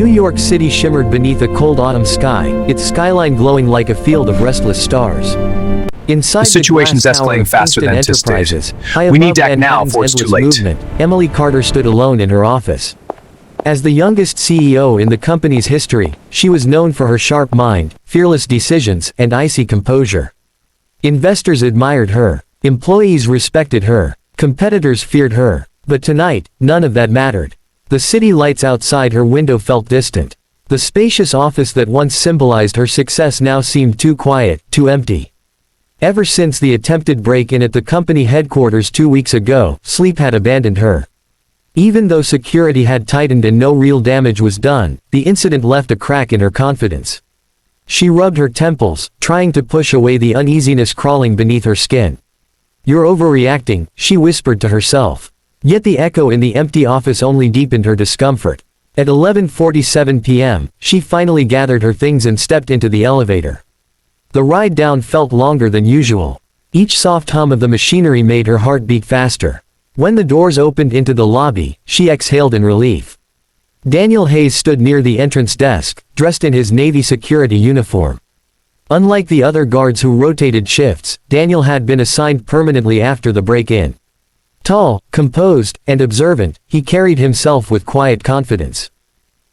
New York City shimmered beneath a cold autumn sky, its skyline glowing like a field of restless stars. Inside The situation's glass tower escalating of faster than Kingston anticipated. Enterprises, high We need above to act now Manhattan's before it's too endless late. movement, Emily Carter stood alone in her office. As the youngest CEO in the company's history, she was known for her sharp mind, fearless decisions, and icy composure. Investors admired her, employees respected her, competitors feared her, but tonight, none of that mattered. The city lights outside her window felt distant. The spacious office that once symbolized her success now seemed too quiet, too empty. Ever since the attempted break-in at the company headquarters 2 weeks ago, sleep had abandoned her. Even though security had tightened and no real damage was done, the incident left a crack in her confidence. She rubbed her temples, trying to push away the uneasiness crawling beneath her skin. "You're overreacting," she whispered to herself. Yet the echo in the empty office only deepened her discomfort. At 11:47 p.m., she finally gathered her things and stepped into the elevator. The ride down felt longer than usual. Each soft hum of the machinery made her heart beat faster. When the doors opened into the lobby, she exhaled in relief. Daniel Hayes stood near the entrance desk, dressed in his Navy security uniform. Unlike the other guards who rotated shifts, Daniel had been assigned permanently after the break-in. Tall, composed, and observant, he carried himself with quiet confidence.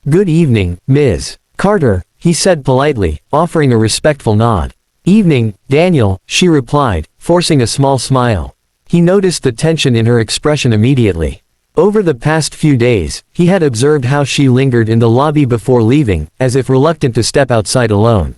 "Good evening, Ms. Carter," he said politely, offering a respectful nod. "Evening, Daniel," she replied, forcing a small smile. He noticed the tension in her expression immediately. Over the past few days, he had observed how she lingered in the lobby before leaving, as if reluctant to step outside alone.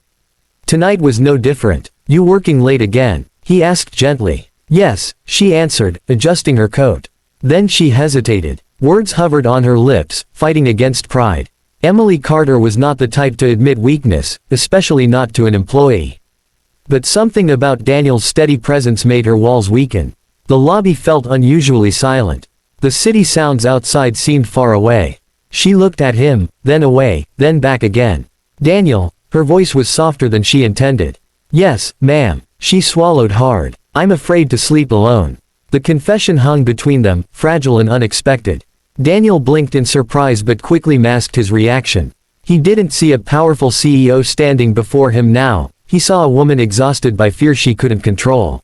Tonight was no different. "You working late again?" he asked gently. "Yes," she answered, adjusting her coat. Then she hesitated. Words hovered on her lips, fighting against pride. Emily Carter was not the type to admit weakness, especially not to an employee. But something about Daniel's steady presence made her walls weaken. The lobby felt unusually silent. The city sounds outside seemed far away. She looked at him, then away, then back again. "Daniel," her voice was softer than she intended. "Yes, ma'am." She swallowed hard. "I'm afraid to sleep alone." The confession hung between them, fragile and unexpected. Daniel blinked in surprise but quickly masked his reaction. He didn't see a powerful CEO standing before him now, he saw a woman exhausted by fear she couldn't control.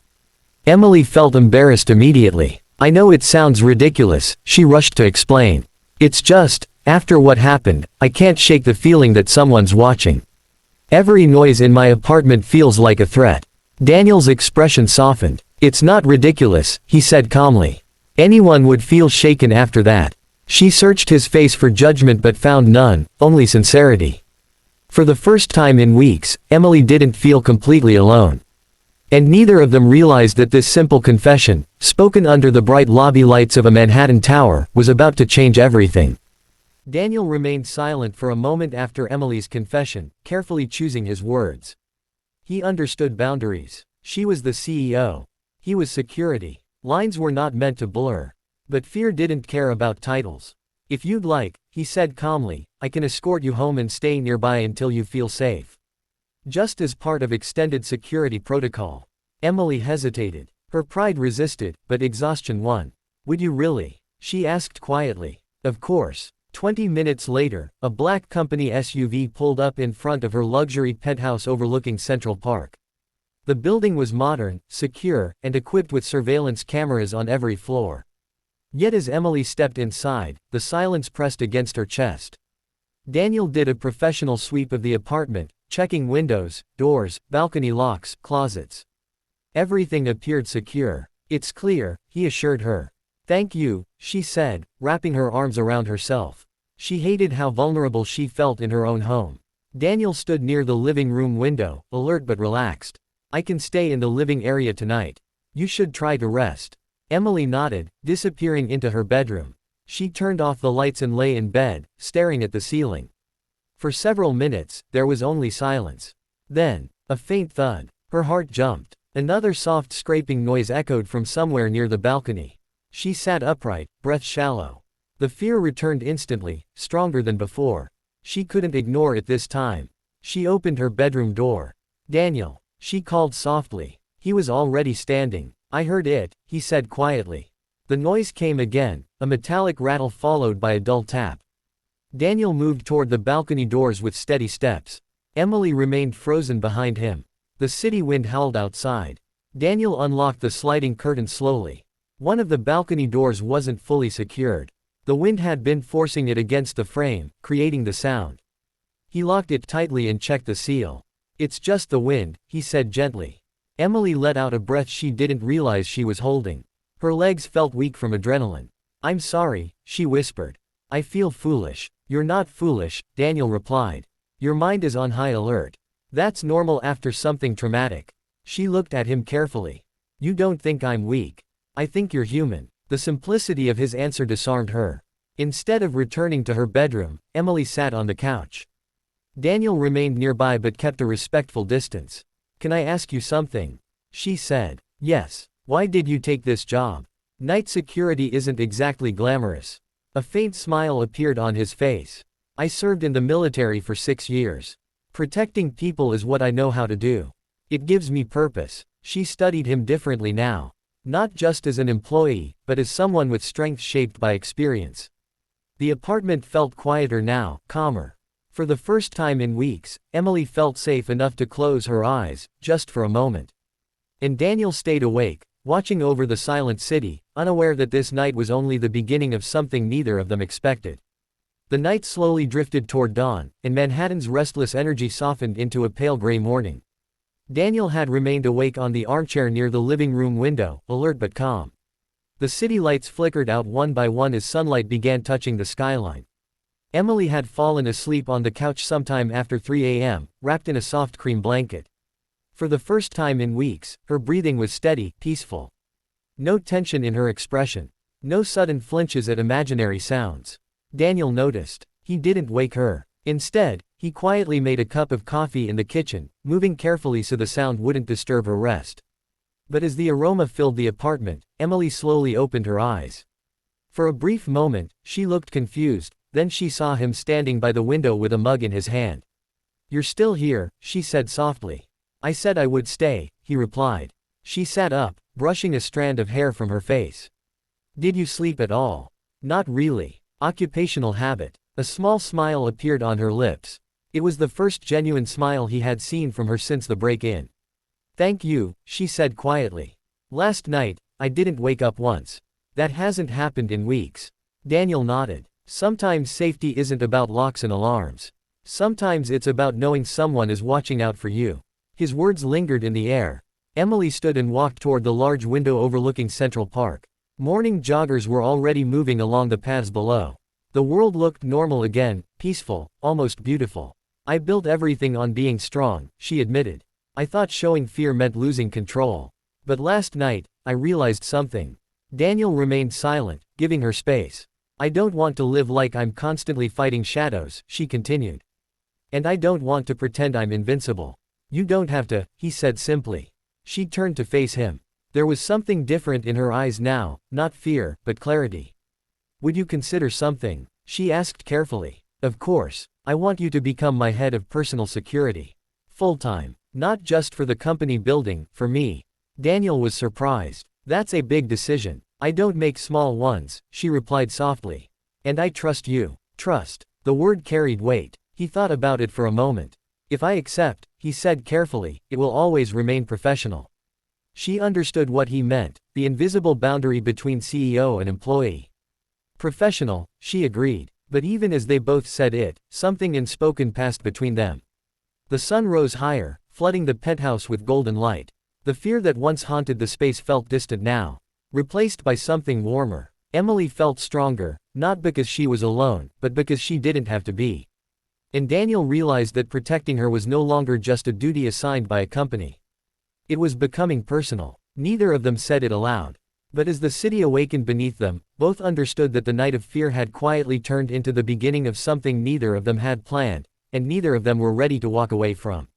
Emily felt embarrassed immediately. "I know it sounds ridiculous," she rushed to explain. "It's just, after what happened, I can't shake the feeling that someone's watching. Every noise in my apartment feels like a threat." Daniel's expression softened. "It's not ridiculous," he said calmly. "Anyone would feel shaken after that." She searched his face for judgment but found none, only sincerity. For the first time in weeks, Emily didn't feel completely alone. And neither of them realized that this simple confession, spoken under the bright lobby lights of a Manhattan tower, was about to change everything. Daniel remained silent for a moment after Emily's confession, carefully choosing his words. He understood boundaries. She was the CEO. He was security. Lines were not meant to blur. But fear didn't care about titles. "If you'd like," he said calmly, "I can escort you home and stay nearby until you feel safe." Just as part of extended security protocol. Emily hesitated. Her pride resisted, but exhaustion won. "Would you really?" she asked quietly. "Of course." 20 minutes later, a black company SUV pulled up in front of her luxury penthouse overlooking Central Park. The building was modern, secure, and equipped with surveillance cameras on every floor. Yet as Emily stepped inside, the silence pressed against her chest. Daniel did a professional sweep of the apartment, checking windows, doors, balcony locks, closets. Everything appeared secure. "It's clear," he assured her. "Thank you," she said, wrapping her arms around herself. She hated how vulnerable she felt in her own home. Daniel stood near the living room window, alert but relaxed. "I can stay in the living area tonight. You should try to rest." Emily nodded, disappearing into her bedroom. She turned off the lights and lay in bed, staring at the ceiling. For several minutes, there was only silence. Then, a faint thud. Her heart jumped. Another soft scraping noise echoed from somewhere near the balcony. She sat upright, breath shallow. The fear returned instantly, stronger than before. She couldn't ignore it this time. She opened her bedroom door. "Daniel," she called softly. He was already standing. "I heard it," he said quietly. The noise came again, a metallic rattle followed by a dull tap. Daniel moved toward the balcony doors with steady steps. Emily remained frozen behind him. The city wind howled outside. Daniel unlocked the sliding curtain slowly. One of the balcony doors wasn't fully secured. The wind had been forcing it against the frame, creating the sound. He locked it tightly and checked the seal. "It's just the wind," he said gently. Emily let out a breath she didn't realize she was holding. Her legs felt weak from adrenaline. "I'm sorry," she whispered. "I feel foolish." "You're not foolish," Daniel replied. "Your mind is on high alert. That's normal after something traumatic." She looked at him carefully. "You don't think I'm weak. I think you're human." The simplicity of his answer disarmed her. Instead of returning to her bedroom, Emily sat on the couch. Daniel remained nearby but kept a respectful distance. "Can I ask you something?" she said. "Yes. Why did you take this job? Night security isn't exactly glamorous." A faint smile appeared on his face. "I served in the military for 6 years. Protecting people is what I know how to do. It gives me purpose." She studied him differently now. Not just as an employee, but as someone with strength shaped by experience. The apartment felt quieter now, calmer. For the first time in weeks, Emily felt safe enough to close her eyes, just for a moment. And Daniel stayed awake, watching over the silent city, unaware that this night was only the beginning of something neither of them expected. The night slowly drifted toward dawn, and Manhattan's restless energy softened into a pale gray morning. Daniel had remained awake on the armchair near the living room window, alert but calm. The city lights flickered out one by one as sunlight began touching the skyline. Emily had fallen asleep on the couch sometime after 3 a.m., wrapped in a soft cream blanket. For the first time in weeks, her breathing was steady, peaceful. No tension in her expression. No sudden flinches at imaginary sounds. Daniel noticed. He didn't wake her. Instead, he quietly made a cup of coffee in the kitchen, moving carefully so the sound wouldn't disturb her rest. But as the aroma filled the apartment, Emily slowly opened her eyes. For a brief moment, she looked confused, then she saw him standing by the window with a mug in his hand. "You're still here," she said softly. "I said I would stay," he replied. She sat up, brushing a strand of hair from her face. "Did you sleep at all?" "Not really. Occupational habit." A small smile appeared on her lips. It was the first genuine smile he had seen from her since the break-in. "Thank you," she said quietly. "Last night, I didn't wake up once. That hasn't happened in weeks." Daniel nodded. "Sometimes safety isn't about locks and alarms. Sometimes it's about knowing someone is watching out for you." His words lingered in the air. Emily stood and walked toward the large window overlooking Central Park. Morning joggers were already moving along the paths below. The world looked normal again, peaceful, almost beautiful. "I built everything on being strong," she admitted. "I thought showing fear meant losing control. But last night, I realized something." Daniel remained silent, giving her space. "I don't want to live like I'm constantly fighting shadows," she continued. "And I don't want to pretend I'm invincible." "You don't have to," he said simply. She turned to face him. There was something different in her eyes now, not fear, but clarity. "Would you consider something?" she asked carefully. "Of course. I want you to become my head of personal security. Full-time. Not just for the company building, for me." Daniel was surprised. "That's a big decision." "I don't make small ones," she replied softly. "And I trust you." Trust. The word carried weight. He thought about it for a moment. "If I accept," he said carefully, "it will always remain professional." She understood what he meant, the invisible boundary between CEO and employee. "Professional," she agreed. But even as they both said it, something unspoken passed between them. The sun rose higher, flooding the penthouse with golden light. The fear that once haunted the space felt distant now, replaced by something warmer. Emily felt stronger, not because she was alone, but because she didn't have to be. And Daniel realized that protecting her was no longer just a duty assigned by a company. It was becoming personal. Neither of them said it aloud. But as the city awakened beneath them, both understood that the night of fear had quietly turned into the beginning of something neither of them had planned, and neither of them were ready to walk away from.